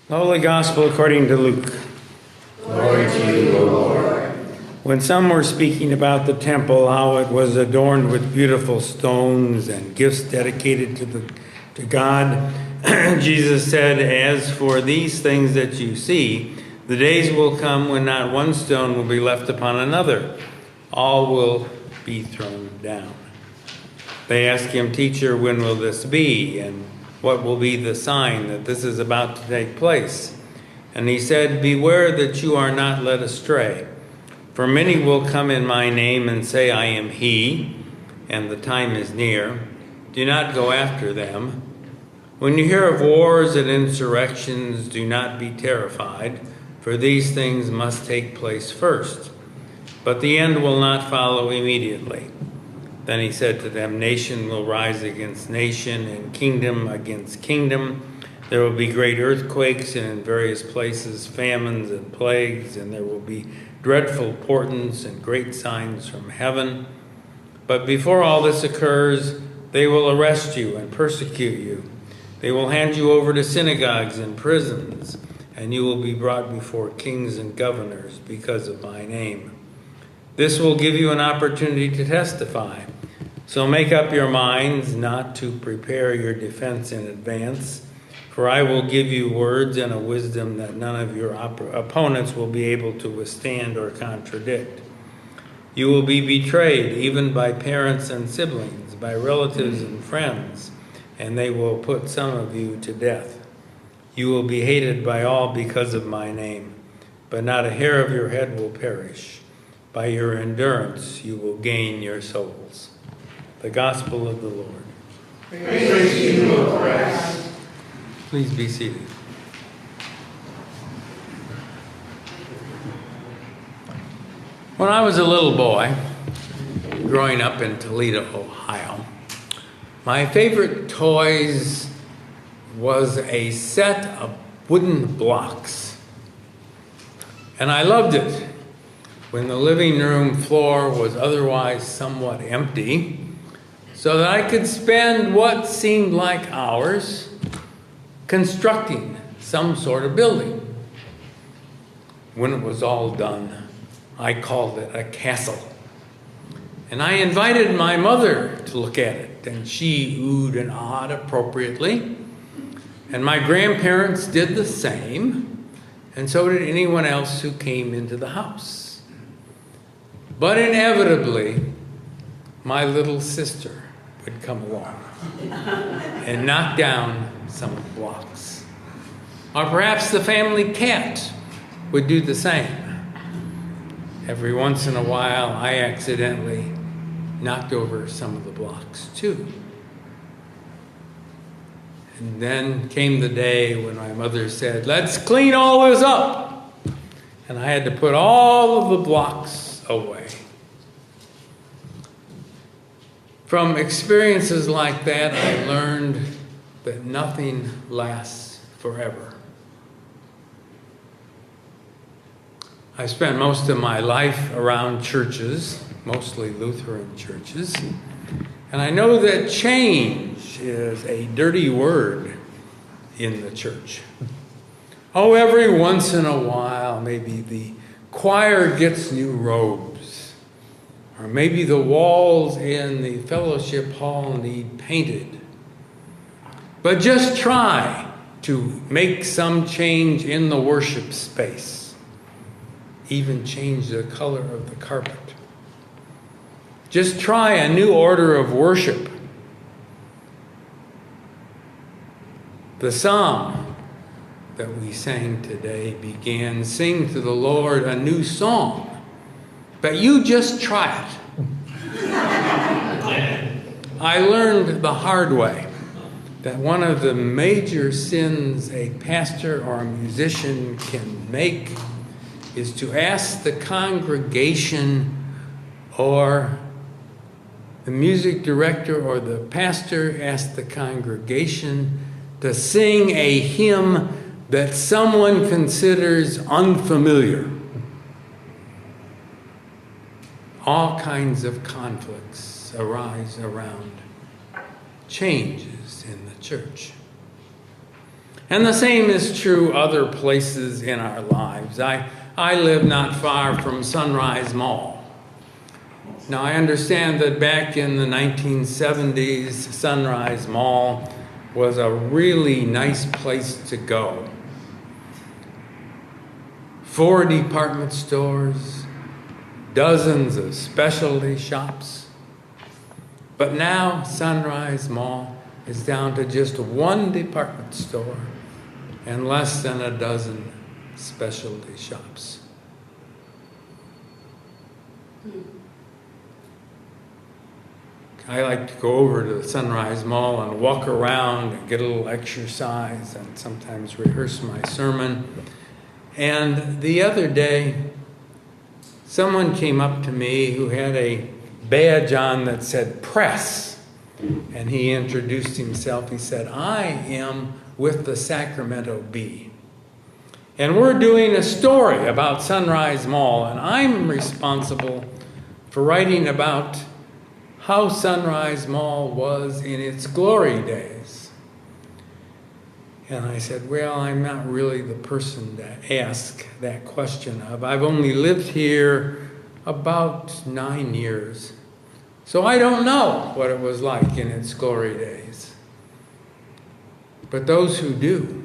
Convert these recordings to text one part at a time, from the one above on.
Holy Gospel according to Luke. Glory to you, O Lord. When some were speaking about the temple, how it was adorned with beautiful stones and gifts dedicated to God, Jesus said, "As for these things that you see, the days will come when not one stone will be left upon another. All will be thrown down." They asked him, "Teacher, when will this be? And what will be the sign that this is about to take place?" And he said, "Beware that you are not led astray. For many will come in my name and say, 'I am he,' and the time is near. Do not go after them. When you hear of wars and insurrections, do not be terrified, for these things must take place first. But the end will not follow immediately." Then he said to them, "Nation will rise against nation, and kingdom against kingdom. There will be great earthquakes, and in various places famines and plagues, and there will be dreadful portents and great signs from heaven. But before all this occurs, they will arrest you and persecute you. They will hand you over to synagogues and prisons, and you will be brought before kings and governors because of my name. This will give you an opportunity to testify. So make up your minds not to prepare your defense in advance, for I will give you words and a wisdom that none of your opponents will be able to withstand or contradict. You will be betrayed even by parents and siblings, by relatives and friends, and they will put some of you to death. You will be hated by all because of my name, but not a hair of your head will perish. By your endurance you will gain your souls." The Gospel of the Lord. Praise to you, O Christ. Please be seated. When I was a little boy, growing up in Toledo, Ohio, my favorite toys was a set of wooden blocks. And I loved it when the living room floor was otherwise somewhat empty, so that I could spend what seemed like hours constructing some sort of building. When it was all done, I called it a castle. And I invited my mother to look at it, and she oohed and ahed appropriately. And my grandparents did the same, and so did anyone else who came into the house. But inevitably, my little sister would come along and knock down some of the blocks. Or perhaps the family cat would do the same. Every once in a while, I accidentally knocked over some of the blocks too. And then came the day when my mother said, "Let's clean all this up." And I had to put all of the blocks away. From experiences like that, I learned that nothing lasts forever. I spent most of my life around churches, mostly Lutheran churches, and I know that change is a dirty word in the church. Oh, every once in a while, maybe the choir gets new robes, or maybe the walls in the fellowship hall need painted. But just try to make some change in the worship space. Even change the color of the carpet. Just try a new order of worship. The psalm that we sang today began, "Sing to the Lord a new song." But you just try it. I learned the hard way that one of the major sins a pastor or a musician can make is to ask the congregation or the music director or the pastor ask the congregation to sing a hymn that someone considers unfamiliar. All kinds of conflicts arise around changes in the church. And the same is true other places in our lives. I live not far from Sunrise Mall. Now, I understand that back in the 1970s, Sunrise Mall was a really nice place to go. 4 department stores, dozens of specialty shops. But now Sunrise Mall is down to just 1 department store and less than a dozen specialty shops. I like to go over to the Sunrise Mall and walk around and get a little exercise and sometimes rehearse my sermon. And the other day, someone came up to me who had a badge on that said press. And he introduced himself. He said, "I am with the Sacramento Bee. And we're doing a story about Sunrise Mall. And I'm responsible for writing about how Sunrise Mall was in its glory days." And I said, "Well, I'm not really the person to ask that question of. I've only lived here about 9 years. So I don't know what it was like in its glory days. But those who do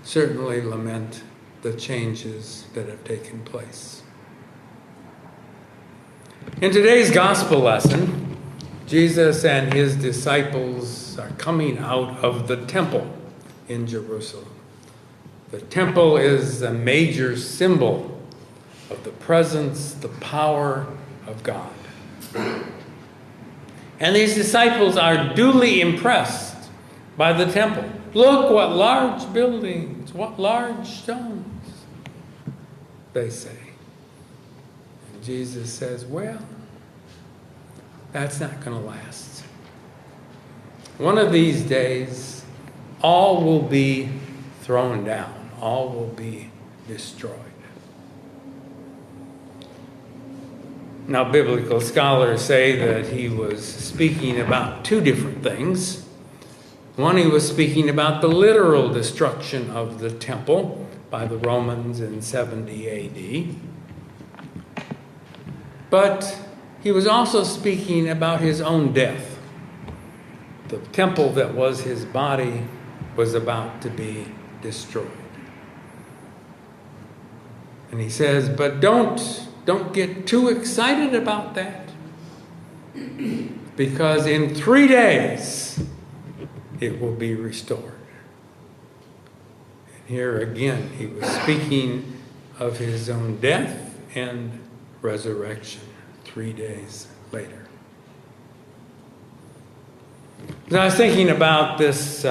certainly lament the changes that have taken place." In today's gospel lesson, Jesus and his disciples are coming out of the temple in Jerusalem. The temple is a major symbol of the presence, the power of God. And these disciples are duly impressed by the temple. "Look, what large buildings, what large stones," they say. And Jesus says, "Well, that's not going to last. One of these days, all will be thrown down. All will be destroyed." Now, biblical scholars say that he was speaking about 2 different things. One, he was speaking about the literal destruction of the temple by the Romans in 70 AD. But he was also speaking about his own death. The temple that was his body was about to be destroyed. And he says, but don't get too excited about that. Because in 3 days, it will be restored. And here again, he was speaking of his own death and resurrection 3 days later. As I was thinking about this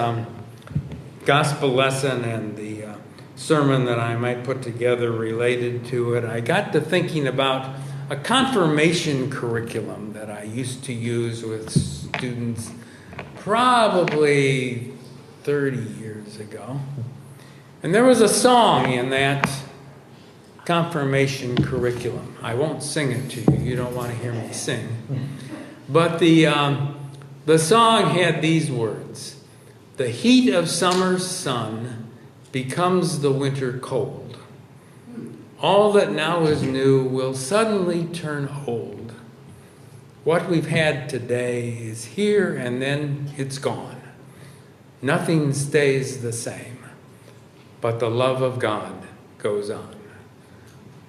gospel lesson and the sermon that I might put together related to it, I got to thinking about a confirmation curriculum that I used to use with students probably 30 years ago. And there was a song in that confirmation curriculum. I won't sing it to you. You don't want to hear me sing. But the song had these words: "The heat of summer's sun becomes the winter cold. All that now is new will suddenly turn old. What we've had today is here and then it's gone. Nothing stays the same, but the love of God goes on.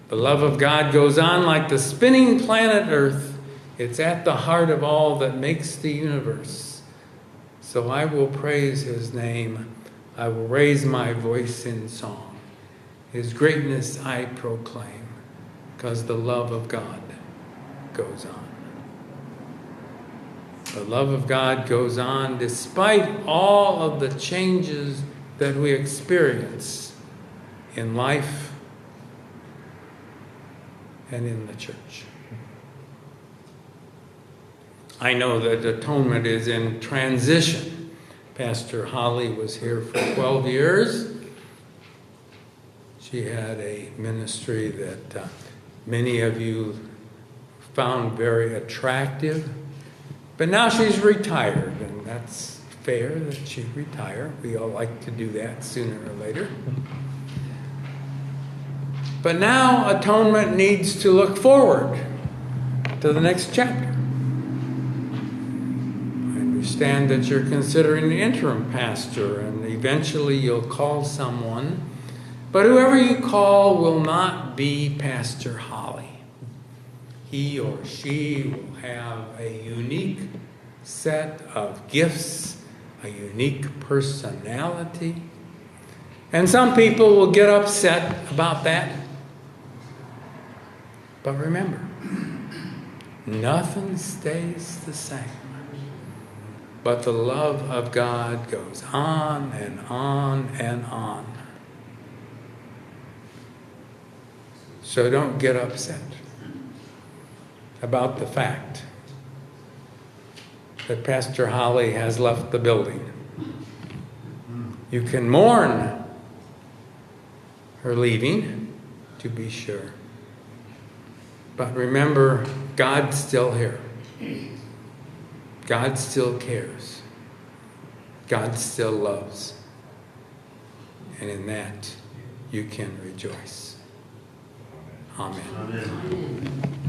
The love of God goes on like the spinning planet Earth. It's at the heart of all that makes the universe. So I will praise his name. I will raise my voice in song. His greatness I proclaim, because the love of God goes on." The love of God goes on despite all of the changes that we experience in life and in the church. I know that Atonement is in transition. Pastor Holly was here for 12 years. She had a ministry that many of you found very attractive. But now she's retired, and that's fair that she retire. We all like to do that sooner or later. But now atonement needs to look forward to the next chapter. I understand that you're considering the interim pastor, and eventually you'll call someone. But whoever you call will not be Pastor Holly. He or she will have a unique set of gifts, a unique personality. And some people will get upset about that. But remember, nothing stays the same. But the love of God goes on and on and on. So don't get upset about the fact that Pastor Holly has left the building. You can mourn her leaving, to be sure. But remember, God's still here. God still cares. God still loves. And in that, you can rejoice. Amen. Amen.